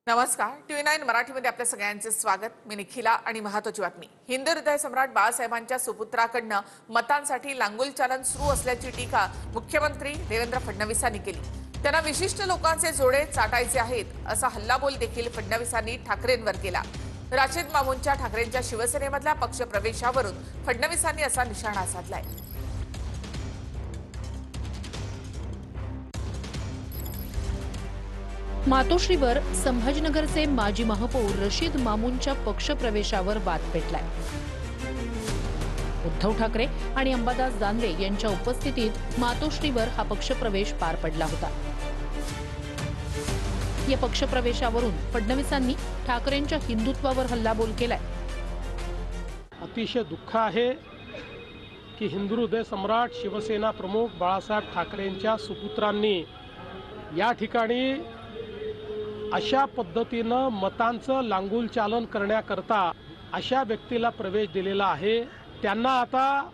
नमस्कार, TV9 मराठीमध्ये आपल्या सगळ्यांचे स्वागत। मी निखिला आणि महत्त्वाची बातमी। हिंदू हृदय सम्राट बाळासाहेबांच्या सुपुत्राकडनं मतांसाठी लांगुल चालन सुरू असल्याची टीका मुख्यमंत्री देवेंद्र फडणवीसांनी केली। त्यांना विशिष्ट लोकांचे जोडे चाटायचे आहेत असा हल्लाबोल देखील फडणवीसांनी ठाकरेंवर केला। राशीद मामूंच्या ठाकरेंच्या शिवसेनेमधल्या पक्षप्रवेशावरून फडणवीसांनी असा निशाणा साधलाय। मातोश्रीवर संभाजीनगरचे माजी महापौर रशीद मामूंच्या पक्षप्रवेशावर वाद पेटलाय। उद्धव ठाकरे आणि अंबादास दानवे यांच्या उपस्थितीत मातोश्रीवर हा पक्षप्रवेश पार पडला होता। या पक्षप्रवेशावरून फडणवीसांनी ठाकरेंच्या हिंदुत्वावर हल्लाबोल केलाय। अतिशय दुःख आहे की हिंदू हृदय सम्राट शिवसेना प्रमुख बाळासाहेब ठाकरेंच्या सुपुत्रांनी या ठिकाणी अशा पद्धतीनं मतांचं लांगुल चालन करण्याकरता अशा व्यक्तीला प्रवेश दिलेला आहे। त्यांना आता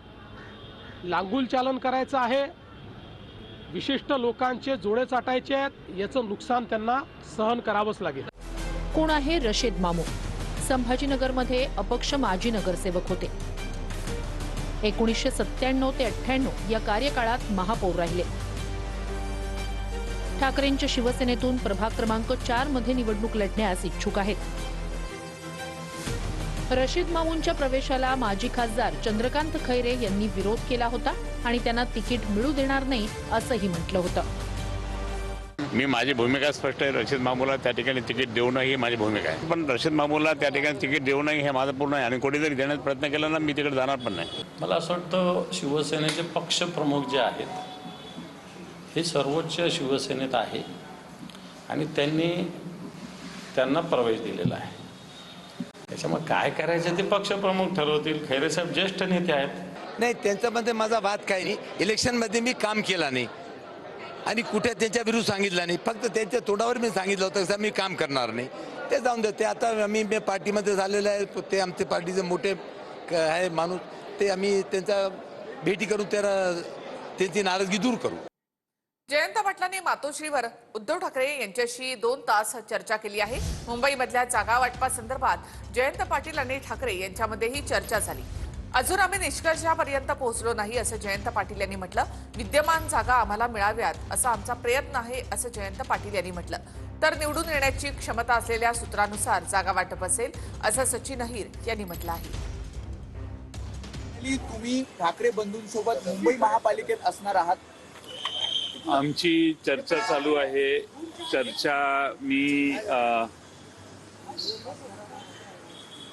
लांगुल चालन करायचं आहे, विशिष्ट लोकांचे जोडे चाटायचे आहेत, याचं नुकसान त्यांना सहन करावंच लागेल। कोण आहे रशीद मामू? संभाजीनगरमध्ये अपक्ष माजी नगरसेवक होते। 1997 ते 98 या कार्यकाळात महापौर राहिले। ठाकरेंच्या शिवसेनेतून प्रभाग क्रमांक 4 मध्ये निवडणूक लढण्यास इच्छुक आहेत। रशीद मामूंच्या प्रवेशाला माजी खासदार चंद्रकांत खैरे यांनी विरोध केला होता आणि त्यांना तिकीट मिळू देणार नाही असंही म्हटलं होतं। मी माझी भूमिका स्पष्ट आहे। रशीद मामूला त्या ठिकाणी तिकीट देऊ नये ही माझी भूमिका आहे, पण रशीद मामूला त्या ठिकाणी तिकीट देऊ नये हे माझं पूर्ण आहे आणि कोणी जरी देण्याचा प्रयत्न केला ना मी तिकडे जाणार पण नाही। मला असं वाटतं शिवसेनेचे पक्षप्रमुख जे आहेत हे सर्वोच्च शिवसेनेत आहे आणि त्यांना प्रवेश दिलेला आहे। त्याच्यामुळे काय करायचं ते पक्षप्रमुख ठरवतील। खैरे साहेब ज्येष्ठ नेते आहेत। नाही, त्यांच्यामध्ये माझा वाद काही नाही। इलेक्शनमध्ये मी काम केला नाही आणि कुठे त्यांच्या विरुद्ध सांगितलं नाही, फक्त त्यांच्या तोंडावर मी सांगितलं होतं की मी काम करणार नाही। ते जाऊन दे, ते आता आम्ही पार्टीमध्ये झालेलं आहे, ते आमचे पार्टीचे मोठे आहे माणूस, ते आम्ही त्यांचा भेटी करू, त्यांची नाराजगी दूर करू। जयंत पाटलांनी मातोश्रीवर उद्धव ठाकरे यांच्याशी 2 तास चर्चा केली आहे। मुंबईमधल्या जागा वाटपासंदर्भात जयंत पाटील आणि ठाकरे यांच्यामध्येही चर्चा झाली। अजून आम्ही निष्कर्षापर्यंत पोहोचलो नाही असं जयंत पाटील यांनी म्हटलं। विद्यमान जागा आम्हाला मिळाव्यात असा आमचा प्रयत्न आहे असं जयंत पाटील यांनी म्हटलं। तर निवडून येण्याची क्षमता असलेल्या सूत्रानुसार जागा वाटप असेल असं सचिन अहिर यांनी म्हटलं आहे। तुम्ही ठाकरे बंधूंसोबत मुंबई महापालिकेत असणार आहात? आमची चर्चा चालू आहे। चर्चा मी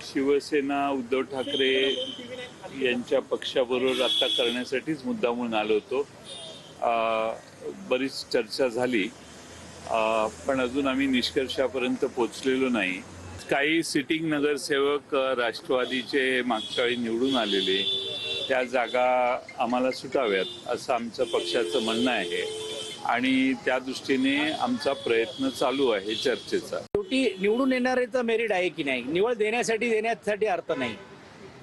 शिवसेना उद्धव ठाकरे यांच्या पक्षाबरोबर आता करण्यासाठीच मुद्दामून आलो होतो। बरीच चर्चा झाली, पण अजून आम्ही निष्कर्षापर्यंत पोहोचलेलो नाही। काही सिटिंग नगरसेवक राष्ट्रवादीचे मागच्या वेळी निवडून आलेले, त्या जागा आम्हाला सुटाव्यात असं आमचं पक्षाचं म्हणणं आहे आणि त्या दृष्टीने आमचा प्रयत्न चालू आहे चर्चेचा। शेवटी निवडून येणाऱ्याचं मेरिट आहे की नाही, निवड देण्यासाठी अर्थ नाही।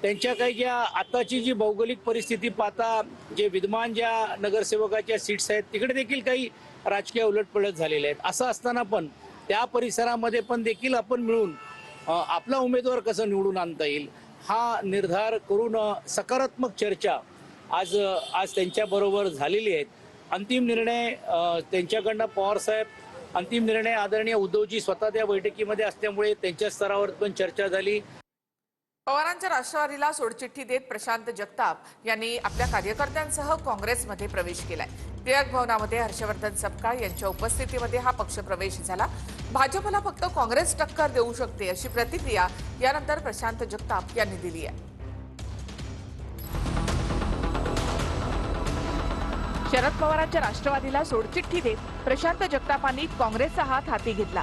त्यांच्या काही ज्या आताची जी भौगोलिक परिस्थिती पाहता जे विद्यमान ज्या नगरसेवकाच्या सीट्स आहेत तिकडे देखील काही राजकीय उलटपलट झालेले आहेत। असं असताना पण त्या परिसरामध्ये पण देखील आपण मिळून आपला उमेदवार कसं निवडून आणता येईल हा निर्धार करून सकारात्मक चर्चा आज त्यांच्याबरोबर झालेली आहेत। अंतिम निर्णय त्यांच्याकडनं पवारसाहेब, अंतिम निर्णय आदरणीय उद्धवजी स्वतः त्या बैठकीमध्ये असल्यामुळे त्यांच्या स्तरावर पण चर्चा झाली। पवारांच्या राष्ट्रवादीला सोडचिठ्ठी देत प्रशांत जगताप यांनी आपल्या कार्यकर्त्यांसह काँग्रेसमध्ये प्रवेश केलाय। टिळक भवनामध्ये हर्षवर्धन सपकाळ यांच्या उपस्थितीमध्ये हा पक्षप्रवेश झाला। भाजपला फक्त काँग्रेस टक्कर देऊ शकते अशी प्रतिक्रिया यानंतर प्रशांत जगताप यांनी दिली आहे। शरद पवारांच्या राष्ट्रवादीला सोडचिठ्ठी देत प्रशांत जगतापांनी काँग्रेसचा हात हाती घेतला।